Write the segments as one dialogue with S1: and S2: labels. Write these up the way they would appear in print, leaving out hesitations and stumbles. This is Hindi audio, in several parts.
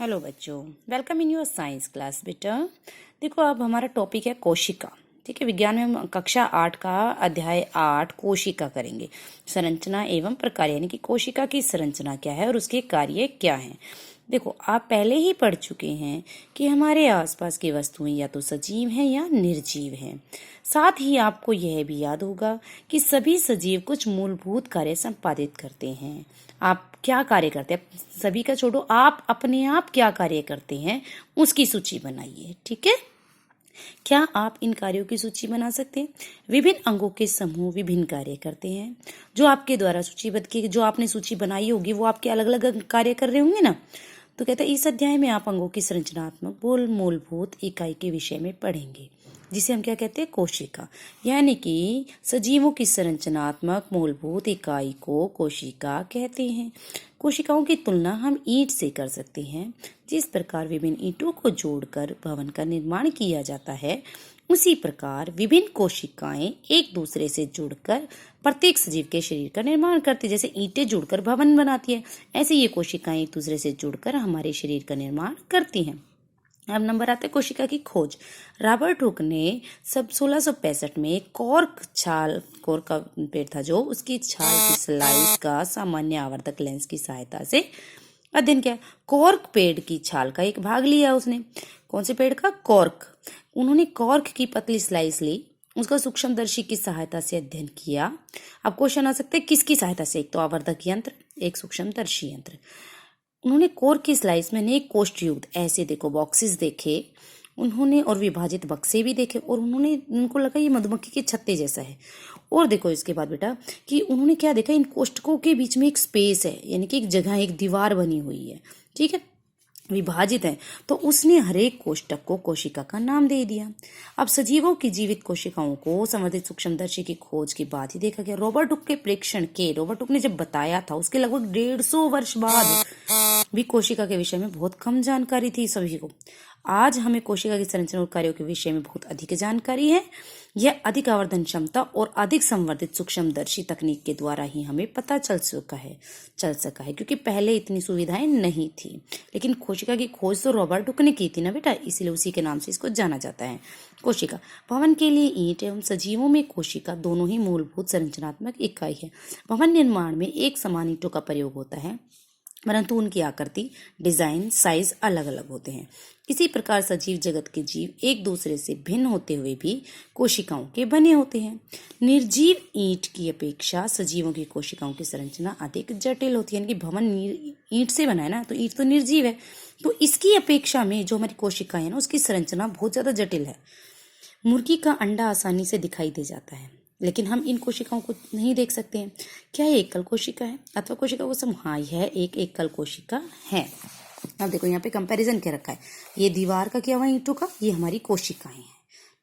S1: हेलो बच्चों, welcome in your science class. बेटा देखो, अब हमारा टॉपिक है कोशिका। ठीक है, विज्ञान में हम कक्षा 8 का अध्याय 8 कोशिका करेंगे। संरचना एवं प्रकार, यानी कि कोशिका की संरचना क्या है और उसके कार्य क्या हैं। देखो, आप पहले ही पढ़ चुके हैं कि हमारे आसपास की वस्तुएं या तो सजीव हैं या निर्जीव हैं। साथ ही आपको यह भी याद होगा कि सभी सजीव कुछ मूलभूत कार्य संपादित करते हैं। आप क्या कार्य करते हैं, सभी का छोड़ो, आप अपने आप क्या कार्य करते हैं उसकी सूची बनाइए। ठीक है, क्या आप इन कार्यों की सूची बना सकते हैं? विभिन्न अंगों के समूह विभिन्न कार्य करते हैं। जो आपके द्वारा सूचीबद्ध की, जो आपने सूची बनाई होगी, वो आपके अलग अलग कार्य कर रहे होंगे ना। तो कहते हैं इस अध्याय में आप अंगों की संरचनात्मक मूलभूत इकाई के विषय में पढ़ेंगे, जिसे हम क्या कहते हैं, कोशिका। यानी कि सजीवों की संरचनात्मक मूलभूत इकाई को कोशिका कहते हैं। कोशिकाओं की तुलना हम ईंट से कर सकते हैं। जिस प्रकार विभिन्न ईंटों को जोड़कर भवन का निर्माण किया जाता है, उसी प्रकार विभिन्न कोशिकाएं एक दूसरे से जुड़कर प्रत्येक सजीव के शरीर का निर्माण करती है। जैसे ईंटें जुड़कर भवन बनाती है, ऐसे ये कोशिकाएं एक दूसरे से जुड़कर हमारे शरीर का निर्माण करती हैं। अब नंबर आता है कोशिका की खोज। रॉबर्ट हुक ने सब 1665 में कॉर्क का पेड़ था, जो उसकी छाल की स्लाइस का सामान्य आवर्धक लेंस की सहायता से अध्ययन किया। कॉर्क पेड़ की छाल का एक भाग लिया उसने। कौन से पेड़ का? कॉर्क। उन्होंने कॉर्क की पतली स्लाइस ली, उसका सूक्ष्मदर्शी की सहायता से अध्ययन किया। अब क्वेश्चन आ सकते हैं किसकी सहायता से? एक तो आवर्धक यंत्र, एक सूक्ष्मदर्शी यंत्र। उन्होंने कॉर्क की स्लाइस में अनेक कोष्ठयुक्त ऐसे देखो बॉक्सेस देखे उन्होंने, और विभाजित बक्से भी देखे, और उनको लगा ये मधुमक्खी के छत्ते जैसा है। और देखो इसके बाद बेटा कि उन्होंने क्या देखा, इन कोष्ठकों के बीच में एक स्पेस है, यानी कि एक जगह, एक दीवार बनी हुई है। ठीक है, विभाजित है, तो उसने हरेक कोष्ठक को कोशिका का नाम दे दिया। अब सजीवों की जीवित कोशिकाओं को संवर्धित सूक्ष्मदर्शी की खोज के बाद ही देखा गया। रॉबर्ट हुक के प्रेक्षण के, रॉबर्ट हुक ने जब बताया था उसके लगभग 150 वर्ष बाद भी कोशिका के विषय में बहुत कम जानकारी थी सभी को। आज हमें कोशिका की संरचना और कार्यों के विषय में बहुत अधिक जानकारी है। यह अधिक आवर्धन क्षमता और अधिक संवर्धित सूक्ष्मदर्शी तकनीक के द्वारा ही हमें पता चल सका है, क्योंकि पहले इतनी सुविधाएं नहीं थी। लेकिन कोशिका की खोज तो रॉबर्ट हुक ने की थी ना बेटा, इसलिए उसी के नाम से इसको जाना जाता है। कोशिका भवन के लिए ईंट एवं सजीवों में कोशिका दोनों ही मूलभूत संरचनात्मक इकाई है। भवन निर्माण में एक समान ईंटों का प्रयोग होता है, परंतु उनकी आकृति, डिजाइन, साइज अलग अलग होते हैं। इसी प्रकार सजीव जगत के जीव एक दूसरे से भिन्न होते हुए भी कोशिकाओं के बने होते हैं। निर्जीव ईंट की अपेक्षा सजीवों की कोशिकाओं की संरचना अधिक जटिल होती है। यानी कि भवन ईंट से बना है ना, तो ईंट तो निर्जीव है, तो इसकी अपेक्षा में जो हमारी कोशिकाएं है ना, उसकी संरचना बहुत ज्यादा जटिल है। मुर्गी का अंडा आसानी से दिखाई दे जाता है, लेकिन हम इन कोशिकाओं को नहीं देख सकते हैं। क्या ये एकल कोशिका है अथवा कोशिका को सम? हाँ, यह एक एकल कोशिका है। अब देखो यहाँ पे कंपैरिजन क्या रखा है, ये दीवार का क्या हुआ ईंटों का, ये हमारी कोशिकाएं हैं।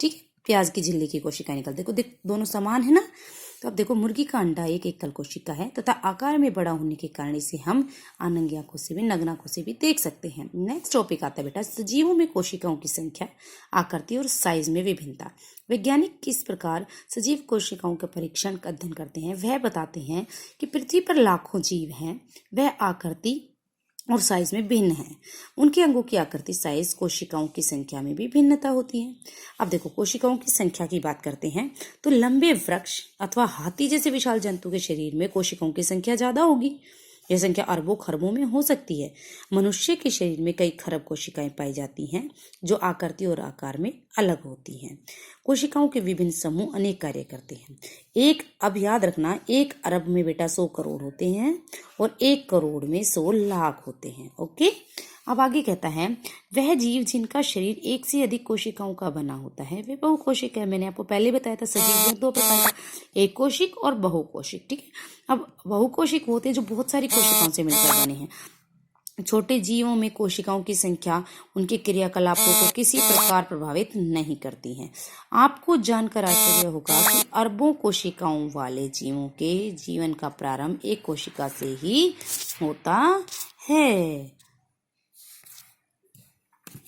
S1: ठीक है, प्याज की झिल्ली की कोशिकाएं निकल, देखो दोनों समान है ना। तो अब देखो मुर्गी का अंडा एक एकल कोशिका है तथा आकार में बड़ा होने के कारण इसे हम आनंगी आंखों से भी, नग्न आंखों से भी देख सकते हैं। नेक्स्ट टॉपिक आता है बेटा सजीवों में कोशिकाओं की संख्या, आकृति और साइज में विभिन्नता। वैज्ञानिक किस प्रकार सजीव कोशिकाओं के परीक्षण का अध्ययन करते हैं, वह बताते हैं कि पृथ्वी पर लाखों जीव हैं, वह आकृति और साइज में भिन्न है। उनके अंगों की आकृति, साइज, कोशिकाओं की संख्या में भी भिन्नता होती है। अब देखो कोशिकाओं की संख्या की बात करते हैं तो लंबे वृक्ष अथवा हाथी जैसे विशाल जंतु के शरीर में कोशिकाओं की संख्या ज्यादा होगी। यह संख्या अरबों खरबों में हो सकती है। मनुष्य के शरीर में कई खरब कोशिकाएं पाई जाती हैं, जो आकृति और आकार में अलग होती हैं। कोशिकाओं के विभिन्न समूह अनेक कार्य करते हैं। अब याद रखना, 1 अरब में बेटा 100 करोड़ होते हैं और 1 करोड़ में 100 लाख होते हैं। ओके, अब आगे कहता है वह जीव जिनका शरीर एक से अधिक कोशिकाओं का बना होता है वे बहुकोशिक है। मैंने आपको पहले बताया था सजीव में 2 प्रकार का, एक कोशिक और बहुकोशिक। ठीक है, अब बहुकोशिक होते हैं जो बहुत सारी कोशिकाओं से मिलकर बने हैं। छोटे जीवों में कोशिकाओं की संख्या उनके क्रियाकलापों को किसी प्रकार प्रभावित नहीं करती है। आपको जानकर आश्चर्य होगा कि अरबों कोशिकाओं वाले जीवों के जीवन का प्रारंभ एक कोशिका से ही होता है।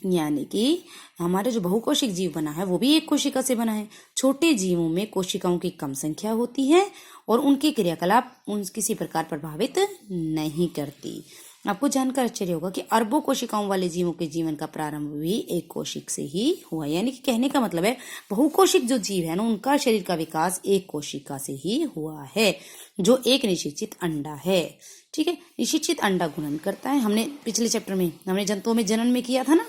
S1: यानी कि हमारे जो बहुकोशिक जीव बना है वो भी एक कोशिका से बना है। छोटे जीवों में कोशिकाओं की कम संख्या होती है और उनके क्रियाकलाप किसी प्रकार प्रभावित नहीं करती। आपको जानकर आश्चर्य होगा कि अरबों कोशिकाओं वाले जीवों के जीवन का प्रारंभ भी एक कोशिक से ही हुआ। यानी कि कहने का मतलब है बहुकोशिक जो जीव है ना, उनका शरीर का विकास एक कोशिका से ही हुआ है, जो एक निषेचित अंडा है। ठीक है, निषेचित अंडा गुणन करता है। हमने पिछले चैप्टर में हमने जंतुओं में जनन में किया था ना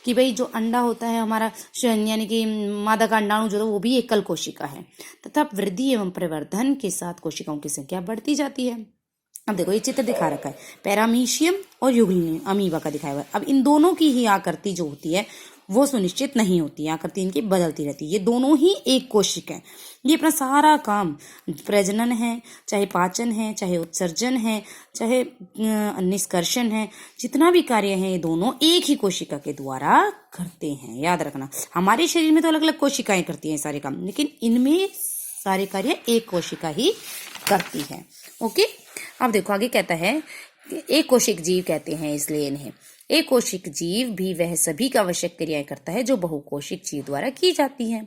S1: कि भाई जो अंडा होता है हमारा, यानी कि मादा का अंडाणु जो है वो भी एकल कोशिका है, तथा वृद्धि एवं प्रवर्धन के साथ कोशिकाओं की संख्या बढ़ती जाती है। अब देखो ये चित्र दिखा रखा है, पैरामीशियम और युगलिनी अमीबा का दिखाया हुआ है। अब इन दोनों की ही आकृति जो होती है वो सुनिश्चित नहीं होती है, आकृति इनकी बदलती रहती है। ये दोनों ही एक कोशिका है, ये अपना सारा काम, प्रजनन है, चाहे पाचन है, चाहे उत्सर्जन है, चाहे निष्कर्षण है, जितना भी कार्य है ये दोनों एक ही कोशिका के द्वारा करते हैं। याद रखना, हमारे शरीर में तो अलग अलग कोशिकाएं करती हैं सारे काम, लेकिन इनमें सारे कार्य एक कोशिका ही करती है। ओके, अब देखो आगे कहता है एक कोशिक जीव कहते हैं इसलिए इन्हें। एक कोशिक जीव भी वह सभी का आवश्यक क्रियाएं करता है जो बहुकोशिक जीव द्वारा की जाती है।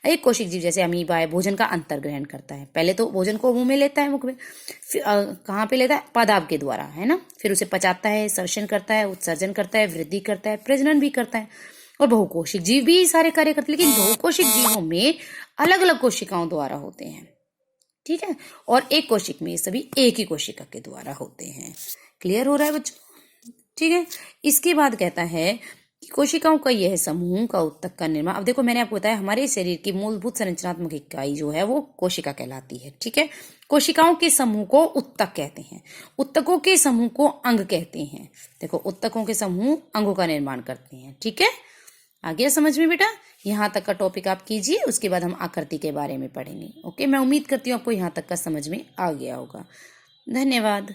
S1: एक कोशिक जीव जैसे अमीबा है, भोजन का अंतर ग्रहण करता है। पहले तो भोजन को मुंह में लेता है, मुख में, कहाँ पे लेता है, पादाब के द्वारा, है ना। फिर उसे पचाता है, श्वसन करता है, उत्सर्जन करता है, वृद्धि करता है, प्रजनन भी करता है। और बहुकोशिक जीव भी सारे कार्य करते हैं, लेकिन बहुकोशिक जीवों में अलग अलग कोशिकाओं द्वारा होते हैं। ठीक है, और एक कोशिक में सभी एक ही कोशिका के द्वारा होते हैं। क्लियर हो रहा है बच्चों? ठीक है, इसके बाद कहता है कि कोशिकाओं का यह समूह का उत्तक का निर्माण। अब देखो मैंने आपको बताया हमारे शरीर की मूलभूत संरचनात्मक इकाई जो है वो कोशिका कहलाती है। ठीक है, कोशिकाओं के समूह को उत्तक कहते हैं, उत्तकों के समूह को अंग कहते हैं। देखो उत्तकों के समूह अंगों का निर्माण करते हैं। ठीक है, आ गया समझ में बेटा? यहाँ तक का टॉपिक आप कीजिए, उसके बाद हम आकृति के बारे में पढ़ेंगे। ओके, मैं उम्मीद करती हूँ आपको यहाँ तक का समझ में आ गया होगा। धन्यवाद।